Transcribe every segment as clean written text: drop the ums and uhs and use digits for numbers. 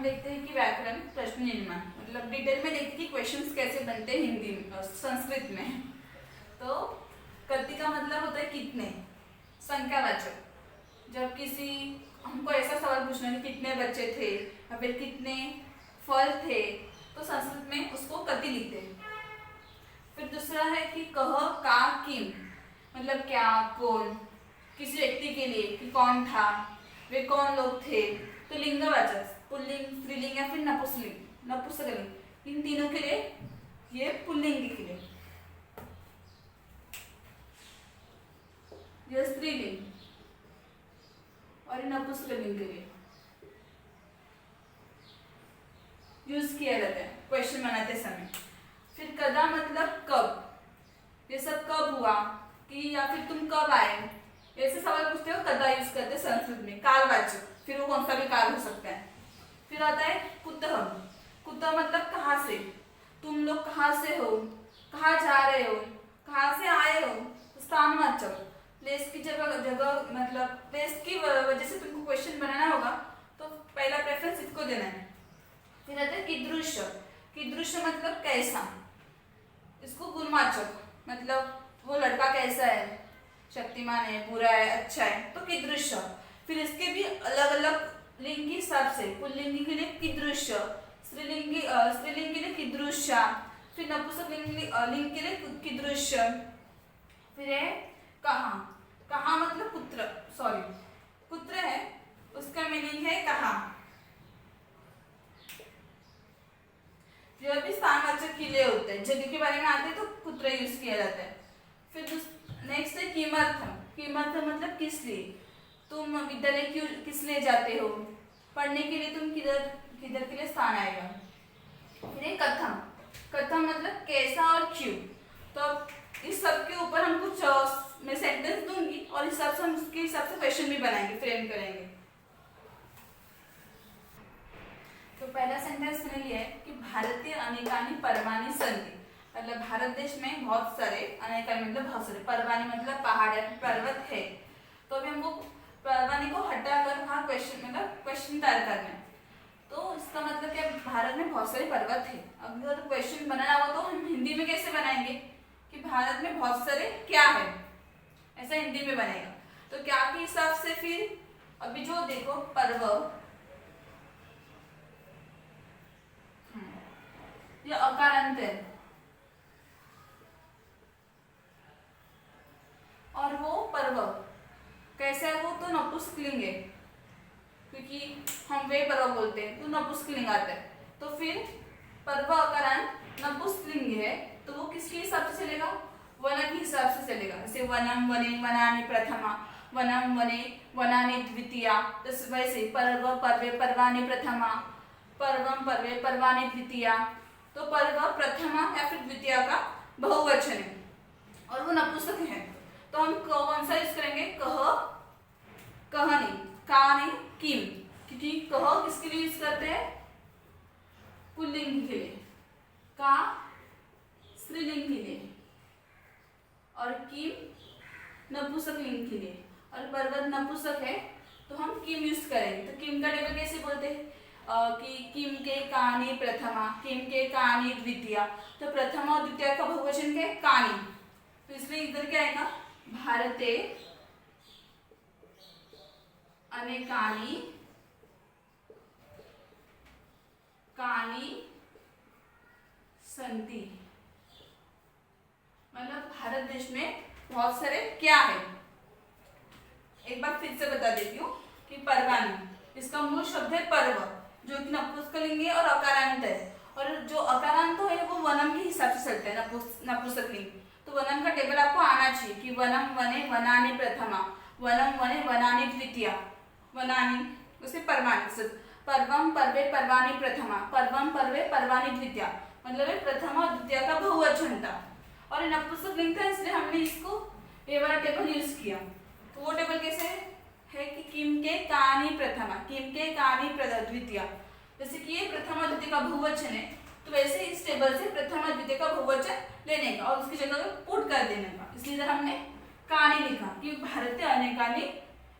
हम देखते हैं कि व्याकरण प्रश्न निर्माण मतलब डिटेल में देखते हैं कि क्वेश्चंस कैसे बनते हैं हिंदी में संस्कृत में। तो कति का मतलब होता है कितने, संख्यावाचक। जब किसी हमको ऐसा सवाल पूछना है कि कितने बच्चे थे या फिर कितने फल थे तो संस्कृत में उसको कति लिखते हैं। फिर दूसरा है कि कह का किम मतलब क्या, कौन, किसी व्यक्ति के लिए कि कौन था, वे कौन लोग थे। तो लिंगवाचक पुल्लिंग, स्त्रीलिंग या फिर नपुंसकलिंग, इन तीनों के लिए ये पुल्लिंग के लिए, यह स्त्रीलिंग और नपुंसकलिंग के लिए यूज किया जाता है क्वेश्चन बनाते समय। फिर कदा मतलब कब, ये सब कब हुआ कि या फिर तुम कब आए, ऐसे सवाल पूछते हो कदा यूज करते हैं संस्कृत में। कालवाचक, फिर वो कौन सा भी काल हो सकता है। फिर आता है कुतः, कुतः मतलब कहाँ से, तुम लोग कहाँ से हो, कहाँ जा रहे हो, कहाँ से आए हो। स्थानवाचक, प्लेस की जगह मतलब प्लेस की वजह से तुमको क्वेश्चन बनाना होगा तो पहला प्रेफरेंस इसको देना है। फिर आता है कीदृश, कीदृश मतलब कैसा, इसको गुणवाचक मतलब वो लड़का कैसा है, शक्तिमान है, बुरा है, अच्छा है, तो कीदृश। फिर इसके भी अलग अलग लिंग के हिसाब से, पुल्लिंग के लिए कीदृश, स्त्रीलिंग के लिए कीदृशा, फिर नपुंसक लिंग के लिए कीदृश। फिर है कहाँ, कहाँ मतलब पुत्र, सॉरी पुत्र है, उसका मीनिंग है कहाँ। जो भी स्थानवाचक किले होते हैं, जगह के बारे में आते हैं तो पुत्र यूज किया जाता है। फिर नेक्स्ट है किमर्थम, किमर्थम मतलब किस लिए, तुम विद्यालय क्यों किस लिए जाते हो, पढ़ने के लिए तुम किधर किधर के लिए स्थान आएगा। फिर कथम, कथम मतलब कैसा और क्यों। तो इस सब के ऊपर हम कुछ मैं सेंटेंस दूंगी और इस हिसाब से हम उसके हिसाब से क्वेश्चन भी बनाएंगे, फ्रेम करेंगे। तो पहला सेंटेंस मैंने लिया है कि भारतीय अनेकानि पर्वाणि सन्ति, मतलब भारत देश में बहुत सारे, अनेकानि मतलब बहुत सारे, पर्वाणि मतलब पहाड़ या पर्वत है। तो अभी हमको पर्वाणि को हटाकर वहाँ क्वेश्चन मतलब क्वेश्चन तैयार करना है। तो इसका मतलब क्या, भारत में बहुत सारे पर्वत है। अगर क्वेश्चन बनाना हो तो हम हिंदी में कैसे बनाएंगे कि भारत में बहुत सारे क्या है, ऐसा हिंदी में बनेगा। तो क्या के हिसाब से फिर अभी जो देखो पर्व, ये अकारांत है और वो पर्व कैसा है, वो तो नपुंसकलिंग है क्योंकि हम वे पर्व बोलते हैं तो नपुंसकलिंग आता है। तो फिर पर्व अकारांत नपुंसकलिंग है तो वो किसके हिसाब से चलेगा, वन के हिसाब से चलेगा। जैसे वनम वने वनानि प्रथमा, वनम वने वनानि द्वितीया, तो वैसे पर्व पर्वे पर्वाणि प्रथमा, पर्वम पर्वे पर्वाणि द्वितीया। तो पर्व प्रथमा या फिर द्वितीया का बहुवचन है और वो नपुंसक है। तो हम कौन सा यूज करेंगे, कह, कहनी, का नहीं किम, क्योंकि कह किसके लिए यूज करते हैं, पुल्लिंग के लिए, का स्त्रीलिंग के लिए और किम नपुंसक लिंग के लिए। और पर्वत नपुंसक है तो हम किम यूज करेंगे। तो किम का टेबल कैसे बोलते हैं कि किम के कानि प्रथमा, किम के कानि द्वितीया। तो प्रथमा और द्वितीया का बहुवचन क्या है, कानि। तो इसलिए इधर क्या आएगा, भारते अनेकानि कानि सन्ति, मतलब भारत देश में बहुत सारे क्या है। एक बार फिर से बता देती हूँ कि पर्वाणि, इसका मूल शब्द है पर्व जो कि नपुंसकलिंग है और अकारांत है। और जो अकारांत है वो वनम के हिसाब से चलता है, नपुंसकलिंग। तो वनम का टेबल आपको आना चाहिए कि वनम वने वनानि प्रथमा, वनम वने वनानि द्वितीया, वनानि उसे पर्वाणि, पर्वम पर्वे पर्वाणि प्रथमा, पर्वम पर्वे पर्वाणि द्वितीया, मतलब प्रथमा और द्वितीया का बहुवचन था और नपुंसकलिंग था, इसलिए हमने इसको ये वाला टेबल यूज किया। तो वो टेबल कैसे है कि किम के कानि प्रथमा, किम के कानि द्वितीया, जैसे कि ये प्रथमा द्वितीय का बहुवचन है तो वैसे इस टेबल से प्रथमा द्वितीय का बहुवचन लेने का और उसकी जगह पुट कर देने का। इसलिए इधर हमने कानि लिखा कि भारतीय अनेकानि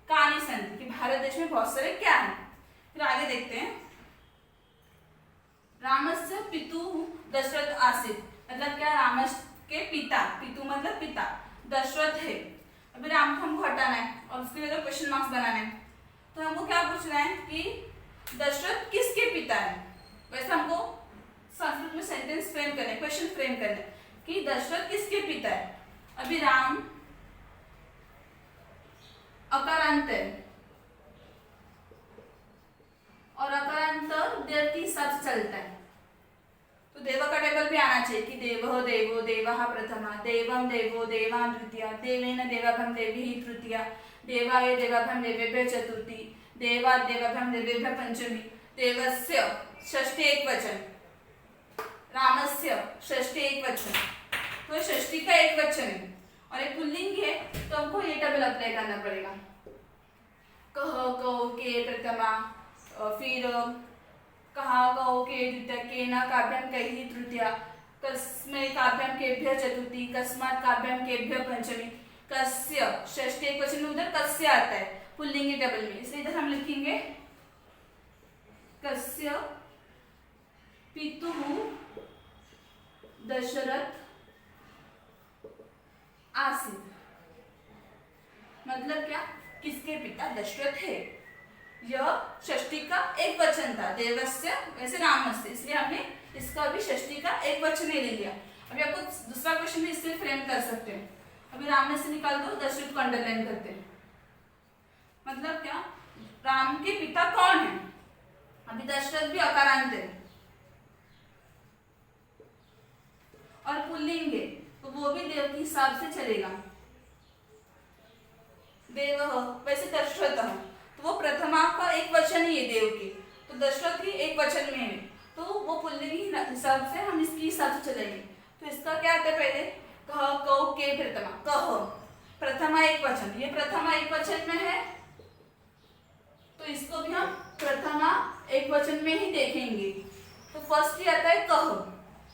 कानि सन्ति, कि भारत देश में बहुत सारे क्या है। फिर आगे देखते हैं, रामस्य पितुः दशरथ आसीत्, मतलब क्या, रामस के पिता, पितु मतलब पिता, दशरथ है। अभी राम को हमको हटाना है और उसके लिए क्वेश्चन मार्क्स बनाना है। तो हमको क्या पूछना है कि दशरथ किसके पिता है। वैसे हमको संस्कृत में सेंटेंस फ्रेम करने, क्वेश्चन फ्रेम करने कि दशरथ किसके पिता है। अभी राम अकारांत है और अकारांत देव के हिसाब से चलता है, तो देव का टेबल भी आना चाहिए कि देवो देवो देवः प्रथमा, देवम देवो देवान् द्वितीया, देवेन देवाभ्यां देवी तृतीया, देवाय देवाभ्यां देवेभ्यः चतुर्थी, देवात् देवाभ्यां देवेभ्यः पंचमी, देवस्य षष्ठी एक वचन, रामस्य षष्ठी एक वचन, तो षष्ठी का एक वचन है और एक पुल्लिंग है, तो हमको ये टेबल अप्लाई करना पड़ेगा। कह कौ के प्रथमा, फिर कहा कौ के द्वितीया, केन काभ्यां कैः तृतीया, कस्मै काभ्यां केभ्यः चतुर्थी, कस्मात् काभ्यां केभ्यः पंचमी, कस्य षष्ठी एक वचन में उधर कस्य आता है पुल्लिंग टेबल में, इसलिए इधर हम लिखेंगे कस्य पितुः दशरथ आसीत्, मतलब क्या, किसके पिता दशरथ है। यह षष्ठी का एक वचन था, देवस्य वैसे रामस्य, इसलिए हमने इसका भी षष्ठी का एक वचन ही ले लिया। अभी आपको दूसरा क्वेश्चन भी इससे फ्रेम कर सकते हैं। अभी राम में से निकाल दो, दशरथ को अंडरलाइन करते हैं, मतलब क्या, राम के पिता कौन है। अभी दशरथ भी अकारांत है और पुल्लिंग है, तो वो भी देव के हिसाब से चलेगा। देव वैसे दशरथ, तो वो प्रथमा का एक वचन ही है देव की, तो दशरथ ही एक वचन में है, तो वो पुल्लिंग हिसाब से हम इसके हिसाब से चलेंगे। तो इसका क्या आता है, पहले कह कौ के प्रथमा, कह प्रथमा एक वचन, ये प्रथमा एक वचन में है, तो इसको भी हम प्रथमा एक वचन में ही देखेंगे। तो फर्स्ट ही आता है कह,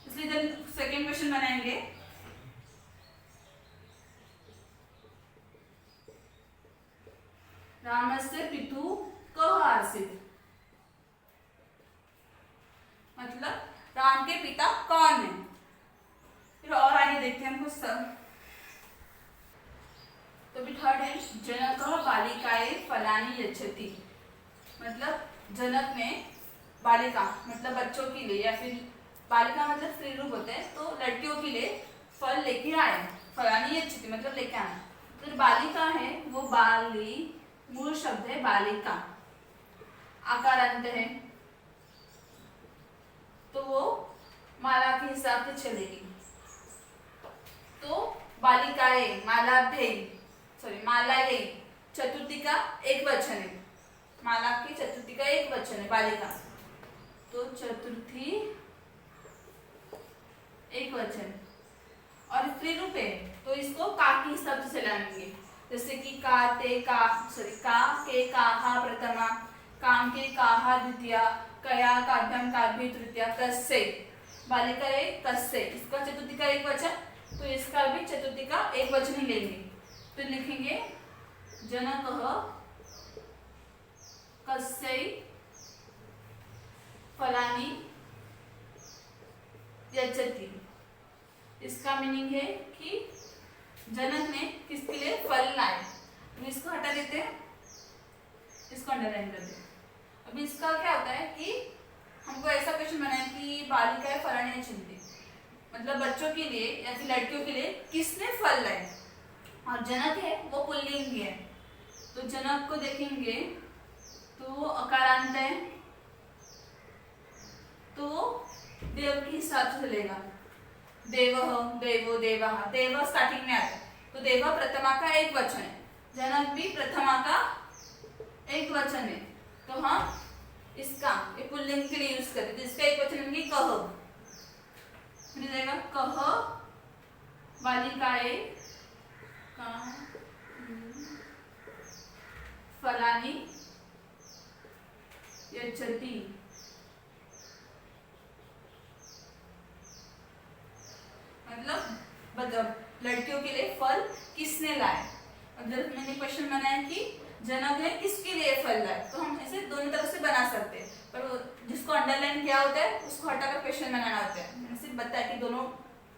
इसलिए जब सेकेंड क्वेश्चन बनाएंगे, रामस्य पितुः कः आसीत्, मतलब राम के पिता कौन है। फिर और आगे देखते हैं कुछ सब। तो भी थर्ड है जनकः बालिकाए फलानि यच्छति, मतलब जनक ने बालिका मतलब बच्चों के लिए, या फिर बालिका मतलब स्त्री रूप होते हैं, तो लड़कियों के लिए फल लेके आए, फलानि यच्छति मतलब लेके आना। तो बालिका है वो बाली, मूल शब्द है बालिका, आकारांत है, तो वो माला के हिसाब से चलेगी। तो बालिकाए मालाभ्यै, सॉरी मालायै, चतुर्थी का एक वचन है, माला की चतुर्थी का एक वचन है बालिका, तो चतुर्थी एक वचन, और स्त्री रूप है तो इसको का के हिसाब से चलाएंगे, जैसे कि का ते का, सॉरी का के काहा प्रथमा, काम के काहा द्वितीया, कया काभ्यां काभ्ये तृतीया, कस्य बालिका एक कस्य, इसका चतुर्थी का एक वचन, तो इसका भी चतुर्थी का एक वचन ही लेंगे। तो लिखेंगे जनकः कस्यै फलानि यच्छति, इसका मीनिंग है कि जनक ने किसके लिए फल लाए। तो इसको हटा देते हैं, इसको अंडरलाइन कर देते। अभी इसका क्या होता है कि हमको ऐसा क्वेश्चन बनाए कि बालिकाएं फलानि यच्छति, मतलब बच्चों के लिए या फिर लड़कियों के लिए किसने फल लाए, और जनक है वो पुल्लिंग है, तो जनक को देखेंगे तो वो अकारांत है, तो देव के हिसाब से चलेगा। देवः देवो देवः, देव स्टार्टिंग में आता है, तो देव प्रथमा का एक वचन है, जनक भी प्रथमा का एक वचन है, तो हम इसका ये पुल्लिंग के लिए यूज करते हैं, तो इसका एक वचन लेंगे कह, फिर जाएगा कह बालिकाए फलानि यच्छति, मतलब लड़कियों के लिए फल किसने लाए। मतलब मैंने क्वेश्चन बनाया कि जनक ने किसके लिए फल लाए, तो हम ऐसे दोनों तरफ से बना सकते हैं, पर जिस जिसको अंडरलाइन किया होता है उसको हटाकर क्वेश्चन बनाना होता है। मैंने सिर्फ बताया कि दोनों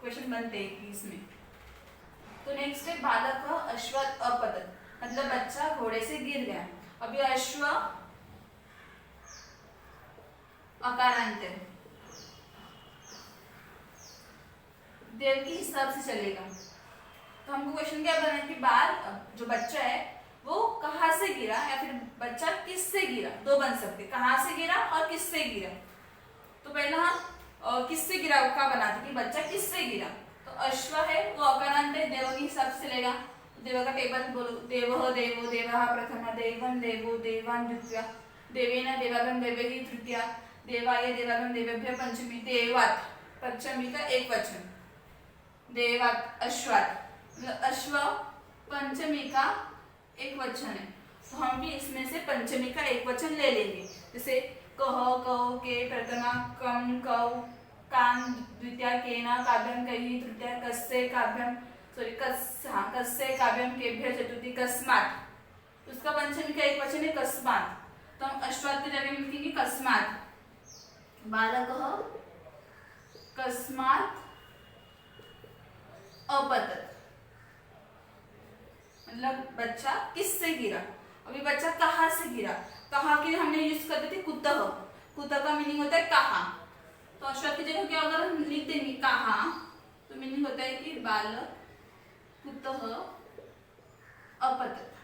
क्वेश्चन बनते हैं कि इसमें। तो नेक्स्ट है बालक अश्वत् अपतत, मतलब बच्चा घोड़े से गिर गया। अभी अश्व अकारांत है, देव के हिसाब से चलेगा। तो हमको क्वेश्चन क्या बनाना है कि बाल जो बच्चा है वो कहाँ से गिरा या फिर बच्चा किससे गिरा, दो बन सकते, कहाँ से गिरा और किससे गिरा। तो पहला हम किससे गिरा का बनाते कि बच्चा किससे गिरा। तो अश्व है वो अकारांत है, देव के हिसाब से लेगा। देव का टेबल बोलो, देवः देवो देवः प्रथम, देवं देवो देवान् द्वितीय, देवेन देवागम देवैः तृतीया, देवाय देवागम देवेभ्यः पंचमी, देवात् पंचमी का एक वचन, देवात् अश्वात्, अश्व पंचमी का एक वचन है। तो हम भी इसमें से पंचमी का एक वचन ले लेंगे, जैसे कह कौ के प्रथमा, कम कौ कान द्वितीया, केना काव्यम कैः तृतीया, कस्य काव्यम कस्य काव्यम केभ्यः चतुर्थी, कस्मात्। उसका पंचमी का एक वचन है कस्मात्। तो हम अश्वात् की जगह लिखेंगे कस्मात्, बालकः कस्मात् अपतत, मतलब बच्चा किससे गिरा। अभी बच्चा कहाँ से गिरा, कहाँ के हमने यूज करते थे कुतः, कुतः का मीनिंग होता है कहाँ। तो अश्वत् की जगह क्या अगर हम लिख देंगे कहाँ, तो मीनिंग होता है कि बालक कुतः अपतत।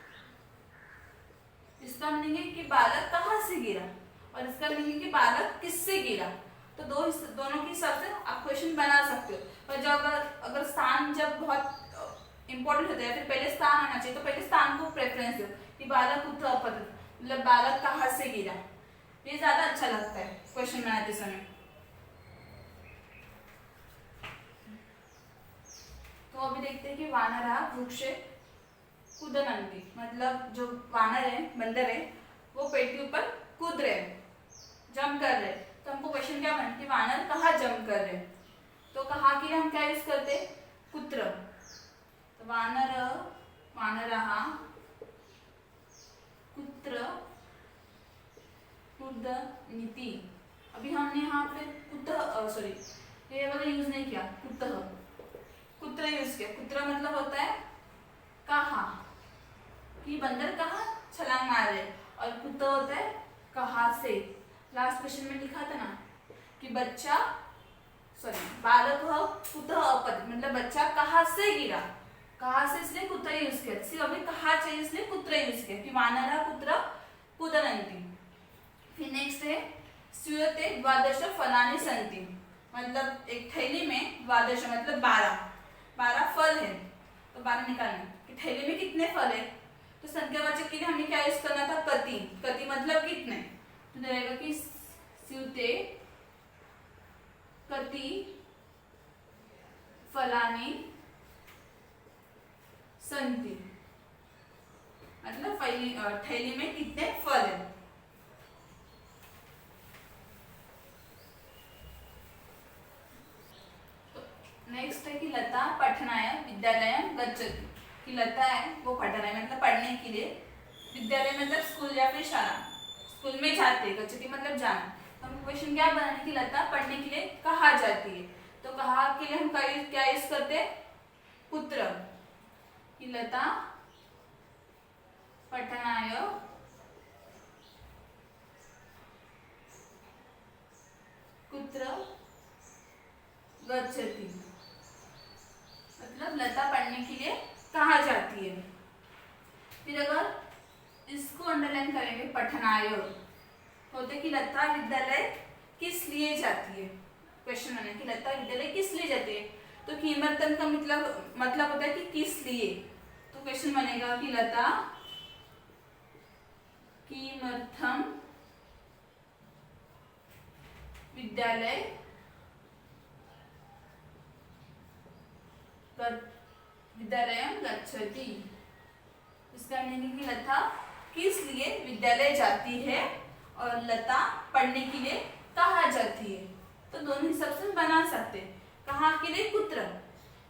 इसका मीनिंग है कि बालक कहाँ से गिरा, और इसका मीनिंग है कि बालक किससे गिरा। तो दोनों के हिसाब से आप क्वेश्चन बना सकते हो। पर जब अगर स्थान जब बहुत इंपॉर्टेंट होता है, फिर पहले स्थान आना चाहिए, तो पहले स्थान को प्रेफरेंस दो कि बालक कुतः अपतत, मतलब बालक कहाँ से गिरा। ये ज्यादा अच्छा लगता है क्वेश्चन बनाते समय। तो अभी देखते हैं कि वानरः वृक्षे कूदन्ति, मतलब जो वानर है, बंदर है, वो पेड़ के ऊपर कूद रहे, जंप कर रहे। तो हमको क्वेश्चन क्या बनता है कि वानर कहाँ जंप कर रहे। तो कहाँ के लिए हम क्या यूज करते, कुत्र। तो वानरः कुत्र कूदन्ति। अभी हमने यहाँ पे कुतः ये वाला यूज नहीं किया, कुतः, कुत्र यूज किया। कुत्र मतलब होता है कहाँ, कि बंदर कहाँ छलांग मार रहे, और कुतः होता है कहाँ से। लास्ट क्वेश्चन में लिखा था ना कि बच्चा बालक कुतः अपतत, मतलब बच्चा कहाँ से गिरा, कहाँ से इसलिए कुत्र यूज किया, सिर्फ अभी कहाँ चाहिए इसलिए कुत्र यूज किया कि वानरः कुत्र कूदन्ति। फिर नेक्स्ट है स्यूयते द्वादश फलानि सन्ति, मतलब एक थैली में द्वादश मतलब 12 फल है। तो 12 निकालना कि थैली में कितने फल है। तो संख्यावाचक के लिए हमें क्या यूज करना था, कति। कति मतलब कितने, तो रहेगा कि स्यूते कति फलानि सन्ति, मतलब थैली में कितने फल है। नेक्स्ट है कि लता पठनाय विद्यालयं गच्छति, कि लता है वो पठनाय मतलब पढ़ने के लिए, विद्यालय मतलब स्कूल या फिर शाला, स्कूल में जाते हैं, गच्छति मतलब जाना। तो हम क्वेश्चन क्या बनाने की लता पढ़ने के लिए कहाँ जाती है। तो कहाँ के लिए हम क्या यूज करते हैं, कुत्र, कि लता पठनाय कुत्र गच्छति, मतलब लता पढ़ने के लिए कहाँ जाती है। फिर अगर इसको अंडरलाइन करेंगे, पठनाय होते कि लता विद्यालय किस लिए जाती है। क्वेश्चन बना कि लता विद्यालय किस लिए जाती है, तो किमर्थम का मतलब होता है कि किस लिए। तो क्वेश्चन बनेगा कि लता किमर्थम विद्यालय विद्यालयं गच्छति। इसका मीनिंग कि लता किस लिए विद्यालय जाती है और लता पढ़ने के लिए कहाँ जाती है। तो दोनों हिसाब से बना सकते हैं। कहाँ के लिए कुत्र,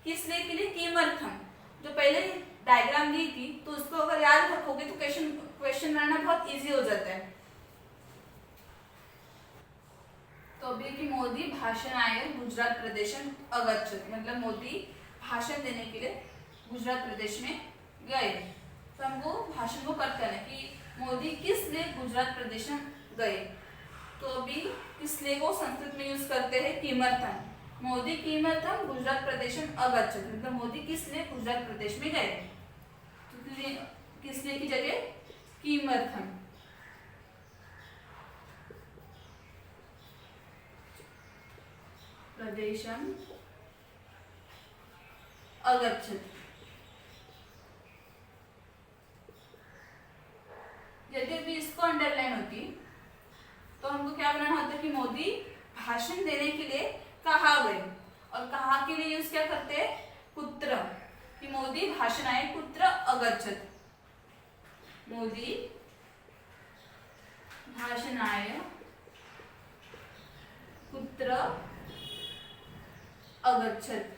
किस लिए के लिए किमर्थम। जो पहले डायग्राम दी थी तो उसको अगर याद रखोगे तो क्वेश्चन बनाना बहुत इजी हो जाता है। मोदी भाषणाय गुजरात प्रदेशन अगच्छत, मतलब मोदी भाषण देने के लिए गुजरात प्रदेश में गए। तो हमको भाषण को कट करना है कि मोदी किस लिए गुजरात प्रदेश में गए। तो अभी किस लिए को संस्कृत में यूज करते हैं किमर्थम। मोदी किमर्थम गुजरात प्रदेश में अगच्छत, मतलब मोदी किस लिए गुजरात प्रदेश में गए। तो किस लिए की जगह किमर्थम। प्रदेशम अगच्छत। यदि भी इसको अंडरलाइन होती तो हमको क्या बनाना होता कि मोदी भाषण देने के लिए कहाँ गए, और कहाँ के लिए यूज क्या करते हैं कुत्र, कि मोदी भाषणाय कुत्र अगच्छत। मोदी भाषणाय कुत्र अगच्छत।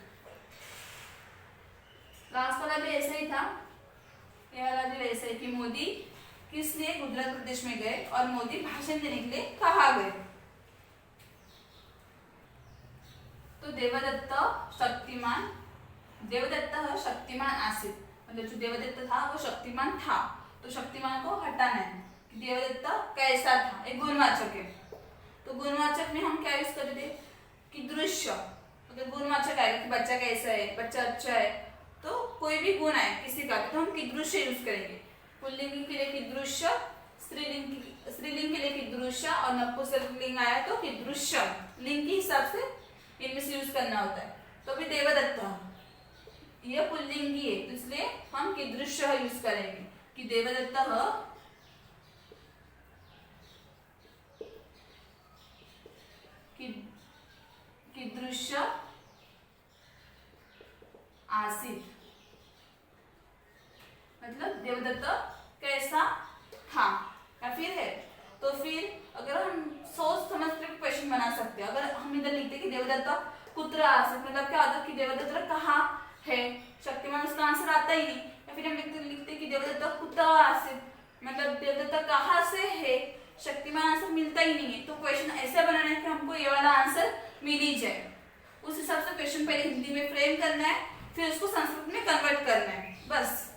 लास्ट वाला भी ऐसा ही था, ये वाला भी वैसा है कि मोदी किस लिए गुजरात प्रदेश में गए और मोदी भाषण देने के लिए कहाँ गए। तो देवदत्त शक्तिमान, देवदत्त शक्तिमान आसित, मतलब जो देवदत्त था वो शक्तिमान था, तो शक्तिमान को हटाना है कि देवदत्त कैसा था, एक गुणवाचक है। तो गुणवाचक में हम क्या यूज करते थे कि दृश्य, मतलब गुणवाचक आएगा कि बच्चा कैसा है, बच्चा अच्छा है, तो कोई भी गुण आए किसी का तो हम कीदृश्य यूज करेंगे। पुल्लिंग के लिए कीदृश्य, स्त्रीलिंग के लिए कीदृश्य, और नपुंसकलिंग आया तो कीदृश्य, लिंग के हिसाब से इनमें से यूज करना होता है। तो अभी देवदत्त ये पुल्लिंगी है, तो इसलिए हम कीदृश्य यूज करेंगे कि देवदत्त कीदृश्य आसित, मतलब देवदत्त कैसा था या फिर है। तो फिर अगर हम सोच समझ कर क्वेश्चन बना सकते हैं। अगर हम इधर लिखते कि देवदत्त कुत्र आसित, मतलब क्या होता है कि देवदत्त कहाँ है, शक्तिमान उसका आंसर आता ही नहीं। या फिर हम लिखते कि देवदत्त कुत्र आसित, मतलब देवदत्त कहाँ से है, शक्तिमान आंसर मिलता ही नहीं है। तो क्वेश्चन ऐसा बनाना है कि हमको ये वाला आंसर मिल ही जाए। उस हिसाब से क्वेश्चन पहले हिंदी में फ्रेम करना है, फिर उसको संस्कृत में कन्वर्ट करना है, बस।